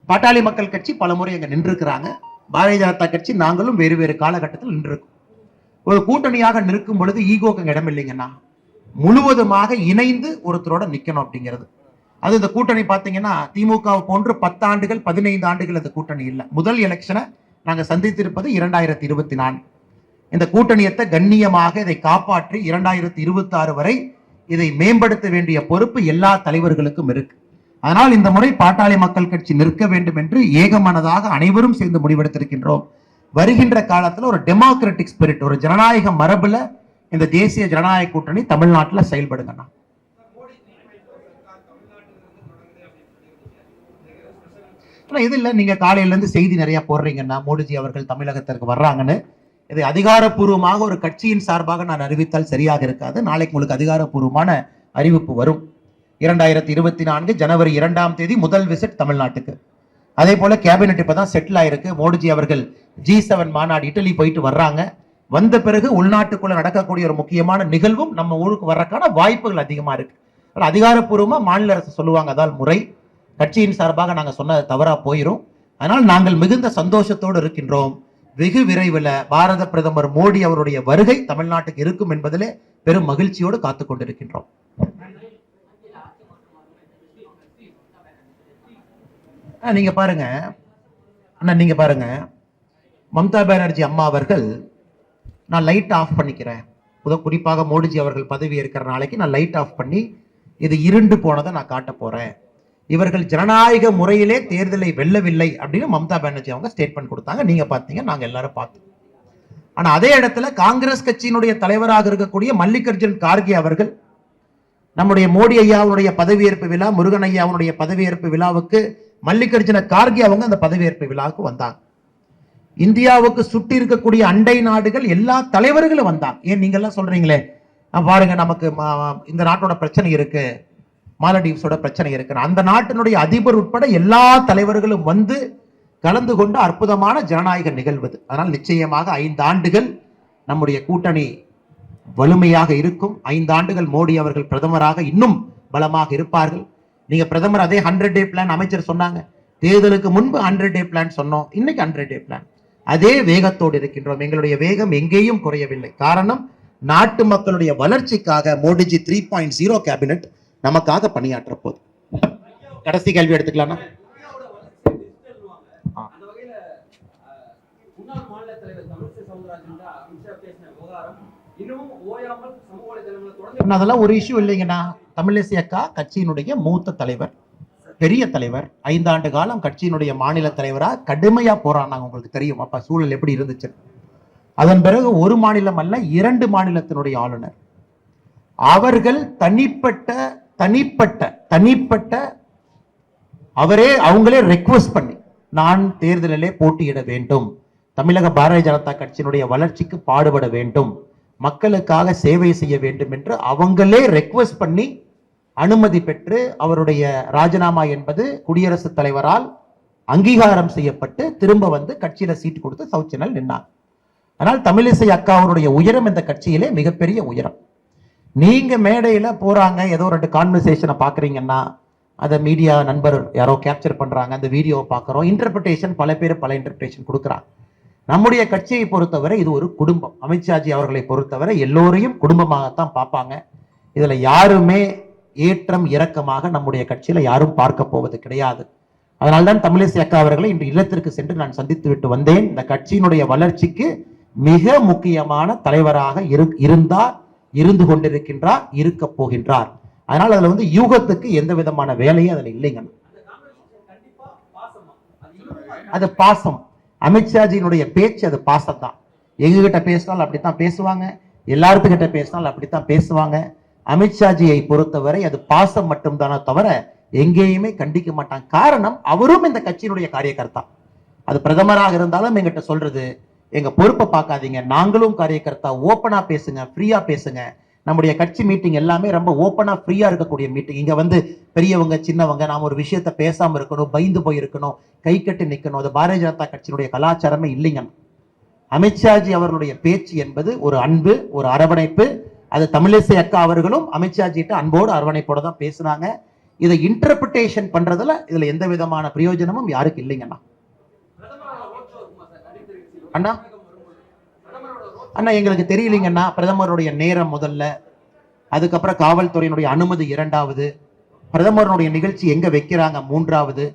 பாட்டாளி மக்கள் கட்சி பல முறை அங்க நின்றுக்கிறாங்க. பாரதிய ஜனதா கட்சி நாங்களும் வேறு வேறு காலகட்டத்தில் நின்றிருக்கோம். ஒரு கூட்டணியாக நிற்கும் பொழுது ஈகோக்கு இடம் இல்லைங்கன்னா, முழுவதுமாக இணைந்து ஒருத்தரோட நிக்கணும் அப்படிங்கிறது. அது இந்த கூட்டணி பாத்தீங்கன்னா திமுக போன்று 10 ஆண்டுகள் 15 ஆண்டுகள் அந்த கூட்டணி இல்லை. முதல் எலெக்ஷனை நாங்க சந்தித்திருப்பது 2024. இந்த கூட்டணியத்தை கண்ணியமாக இதை காப்பாற்றி 2026 வரை இதை மேம்படுத்த வேண்டிய பொறுப்பு எல்லா தலைவர்களுக்கும் இருக்கு. அதனால் இந்த முறை பாட்டாளி மக்கள் கட்சி நிற்க வேண்டும் என்று ஏகமனதாக அனைவரும் சேர்ந்து முடிவெடுத்திருக்கின்றோம். வருகின்ற காலத்துல ஒரு டெமோக்ராட்டிக் ஸ்பிரிட், ஒரு ஜனநாயக மரபுல இந்த தேசிய ஜனநாயக கூட்டணி தமிழ்நாட்டில் செயல்படுங்கண்ணா. இது இல்ல, நீங்க காலையில இருந்து செய்தி நிறைய போடுறீங்கன்னா மோடிஜி அவர்கள் தமிழகத்திற்கு வர்றாங்கன்னு. இதை அதிகாரப்பூர்வமாக ஒரு கட்சியின் சார்பாக நான் அறிவித்தால் சரியாக இருக்காது. நாளைக்கு உங்களுக்கு அதிகாரப்பூர்வமான அறிவிப்பு வரும். 2024 ஜனவரி 2ஆம் தேதி முதல் விசிட் தமிழ்நாட்டுக்கு. அதே போல கேபினெட் இப்பதான் செட்டில் ஆயிருக்கு. மோடிஜி அவர்கள் G7 மாநாடு இட்டலி போயிட்டு வர்றாங்க. வந்த பிறகு உள்நாட்டுக்குள்ள நடக்கக்கூடிய ஒரு முக்கியமான நிகழ்வும் நம்ம ஊருக்கு வர்றதுக்கான வாய்ப்புகள் அதிகமா இருக்கு. அதிகாரப்பூர்வமா மாநில அரசு சொல்லுவாங்க, அதால் முறை. கட்சியின் சார்பாக நாங்க சொன்னது தவறா போயிரும். அதனால் நாங்கள் மிகுந்த சந்தோஷத்தோடு இருக்கின்றோம். வெகு விரைவில் பாரத பிரதமர் மோடி அவருடைய வருகை தமிழ்நாட்டுக்கு இருக்கும் என்பதிலே பெரும் மகிழ்ச்சியோடு காத்துக் கொண்டிருக்கின்றோம். நீங்க பாருங்க அண்ணா, நீங்க பாருங்க, மம்தா பானர்ஜி அம்மா அவர்கள், நான் லைட் ஆஃப் பண்ணிக்கிறேன், குறிப்பாக மோடிஜி அவர்கள் பதவி ஏற்கிற நாளைக்கு நான் லைட் ஆஃப் பண்ணி இது இருண்டு போனதை நான் காட்ட போறேன், இவர்கள் ஜனநாயக முறையிலே தேர்தலை வெல்லவில்லை அப்படின்னு மம்தா பானர்ஜி அவங்க ஸ்டேட்மெண்ட் கொடுத்தாங்க. நீங்க பாத்தீங்க, நாங்க எல்லாரும் பார்த்தோம். ஆனா அதே இடத்துல காங்கிரஸ் கட்சியினுடைய தலைவராக இருக்கக்கூடிய மல்லிகார்ஜுன் கார்கே அவர்கள் நம்முடைய மோடி ஐயாவுடைய பதவியேற்பு விழா, முருகன் ஐயாவுடைய பதவியேற்பு விழாவுக்கு மல்லிகார்ஜுன கார்கே அவங்க அந்த பதவியேற்பு விழாவுக்கு வந்தாங்க. இந்தியாவுக்கு சுட்டி இருக்கக்கூடிய அண்டை நாடுகள் எல்லா தலைவர்களும் வந்தாங்க. ஏன் நீங்க எல்லாம் சொல்றீங்களே, பாருங்க நமக்கு இந்த நாட்டோட பிரச்சனை இருக்கு, மாலடீவ்ஸோட பிரச்சனை இருக்கு, அந்த நாட்டினுடைய அதிபர் உட்பட எல்லா தலைவர்களும் வந்து கலந்து கொண்டு அற்புதமான ஜனநாயக நிகழ்வது. அதனால் நிச்சயமாக 5 ஆண்டுகள் நம்முடைய கூட்டணி வலிமையாக இருக்கும். 5 ஆண்டுகள் மோடி அவர்கள் பிரதமராக இன்னும் பலமாக இருப்பார்கள். நீங்க பிரதமர் அதே 100 டே பிளான் அமைச்சர் சொன்னாங்க. தேர்தலுக்கு முன்பு 100 டே பிளான் சொன்னோம், இன்னைக்கு 100 டே பிளான். அதே வேகத்தோடு இருக்கின்றோம். எங்களுடைய வேகம் எங்கேயும் குறையவில்லை. காரணம், நாட்டு மக்களுடைய வளர்ச்சிக்காக மோடிஜி 3.0 கேபினெட் நமக்காக பணியாற்ற போது. கடைசி கேள்வி எடுத்துக்கலாம். அதெல்லாம் ஒரு இஷ்யூ இல்லைங்கண்ணா. தமிழிசை அக்கா கட்சியினுடைய மூத்த தலைவர், பெரிய தலைவர், 5 ஆண்டு காலம் கட்சியினுடைய மாநில தலைவராக கடுமையா போராடினாங்க. உங்களுக்கு தெரியும் அப்ப சூழல் எப்படி இருந்துச்சு. அதன் பிறகு ஒரு மாநிலம் அல்ல, 2 மாநிலத்தினுடைய ஆளுநர் அவர்கள் தனிப்பட்ட அவங்களே ரெக்வெஸ்ட் பண்ணி, நான் தேர்தலிலே போட்டியிட வேண்டும், தமிழக பாரதிய ஜனதா கட்சியினுடைய வளர்ச்சிக்கு பாடுபட வேண்டும், மக்களுக்காக சேவை செய்ய வேண்டும் என்று அவங்களே ரெக்வெஸ்ட் பண்ணி அனுமதி பெற்று அவருடைய ராஜினாமா என்பது குடியரசுத் தலைவரால் அங்கீகாரம் செய்யப்பட்டு திரும்ப வந்து கட்சியில சீட்டு கொடுத்து சவுத் சேனல் நின்னார். ஆனால் தமிழிசை அக்கா அவருடைய உயரம் இந்த கட்சியிலே மிகப்பெரிய உயரம். நீங்க மேடையில போறாங்க, ஏதோ 2 கான்வர்சேஷனை பாக்குறீங்கன்னா அதை மீடியா நண்பர் யாரோ கேப்சர் பண்றாங்க, அந்த வீடியோவை பார்க்குறோம், இன்டர்பிரிட்டேஷன் பல பேர் பல இன்டர்பிரிட்டேஷன் கொடுக்குறாங்க. நம்முடைய கட்சியை பொறுத்தவரை இது ஒரு குடும்பம். அமித்ஷாஜி அவர்களை பொறுத்தவரை எல்லோரையும் குடும்பமாகத்தான் பார்ப்பாங்க. இதுல யாருமே ஏற்றம் இறக்கமாக நம்முடைய கட்சியில யாரும் பார்க்க போவது கிடையாது. அதனால்தான் தமிழிசை அக்கா அவர்களை இன்று இல்லத்திற்கு சென்று நான் சந்தித்து விட்டு வந்தேன். இந்த கட்சியினுடைய வளர்ச்சிக்கு மிக முக்கியமான தலைவராக இருந்து கொண்டிருக்கின்றார், இருக்க போகின்றார். அதனால் அதுல வந்து யூகத்துக்கு எந்த விதமான வேலையும் அதுல இல்லைங்க. அது பாசம். அமித்ஷாஜியினுடைய பேச்சு அது பாசம் தான். எங்ககிட்ட பேசினாலும் அப்படித்தான் பேசுவாங்க, எல்லாருக்கிட்ட பேசினாலும் அப்படித்தான் பேசுவாங்க. அமித்ஷாஜியை பொறுத்தவரை அது பாசம் மட்டும்தானே தவிர எங்கேயுமே கண்டிக்க மாட்டாங்க. காரணம், அவரும் இந்த கட்சியினுடைய காரியகர்த்தா. அது பிரதமராக இருந்தாலும் எங்கிட்ட சொல்றது, எங்க பொறுப்பை பார்க்காதீங்க, நாங்களும் காரியகர்த்தா, ஓப்பனா பேசுங்க, ஃப்ரீயா பேசுங்க. நம்முடைய கட்சி மீட்டிங் எல்லாமே ரொம்ப ஓப்பனா ஃப்ரீயா இருக்கக்கூடிய மீட்டிங். இங்க வந்து பெரியவங்க சின்னவங்க நாம ஒரு விஷயத்த பேசாம இருக்கணும், பயந்து போய் இருக்கணும், கை கட்டி நிக்கணும், அது பாரதிய ஜனதா கட்சியினுடைய கலாச்சாரமே இல்லைங்க. அமித்ஷாஜி அவர்களுடைய பேச்சு என்பது ஒரு அன்பு, ஒரு அரவணைப்பு. அது தமிழிசை அக்கா அவர்களும் அமித்ஷாஜி கிட்ட அன்போடு அரவணைப்போட தான் பேசுனாங்க. இதை இன்டர்பிரிட்டேஷன் பண்றதுல இதுல எந்த விதமான பிரயோஜனமும் யாருக்கு இல்லைங்கண்ணா. அண்ணா அண்ணா எங்களுக்கு தெரியலீங்கண்ணா. பிரதமருடைய நேரம் முதல்ல, அதுக்கப்புறம் காவல்துறையினுடைய அனுமதி இரண்டாவது, பிரதமருடைய நிகழ்ச்சி எங்க வைக்கிறாங்க மூன்றாவது.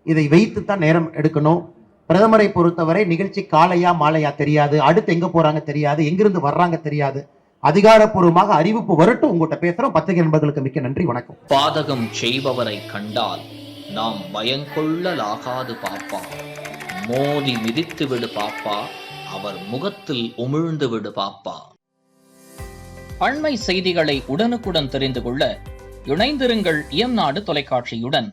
இதை வைத்து தான் நேரம் எடுக்கணும். பிரதமரை பொறுத்தவரை நிகழ்ச்சி காலையா மாலையா தெரியாது, அடுத்து எங்க போறாங்க தெரியாது, எங்கிருந்து வர்றாங்க தெரியாது. அதிகாரப்பூர்வமாக அறிவிப்பு வரட்டும், உங்கள்கிட்ட பேசுறோம். பத்திரிகை நண்பர்களுக்கு மிக்க நன்றி, வணக்கம். பாதகம் செய்பவரை கண்டால் நாம் பயங்கொள்ளலாகாது பாப்பா, மோதி மிதித்து விடு பாப்பா, அவர் முகத்தில் உமிழ்ந்து விடு பாப்பா. அண்மை செய்திகளை உடனுக்குடன் தெரிந்து கொள்ள இணைந்திருங்கள் இயம்நாடு தொலைக்காட்சியுடன்.